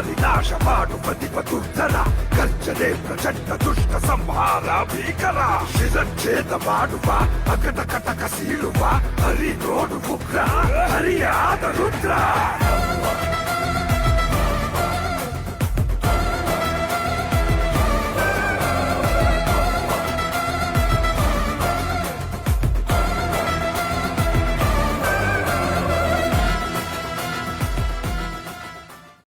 ವಿನಾಶ ಮಾಡುವ ದಿವದುರ್ಧರ ಗರ್ಜನೆ ಪ್ರಚಂಡ ದುಷ್ಟ ಸಂಹಾರ ಭೀಕರ ಶಿರಚ್ಛೇದ ಮಾಡುವ ಅಗಟ ಕಟಕ ಸೀಳುವ ಹರಿ ನೋಡು ಉಗ್ರ ಹರಿಯಾದ ರುದ್ರ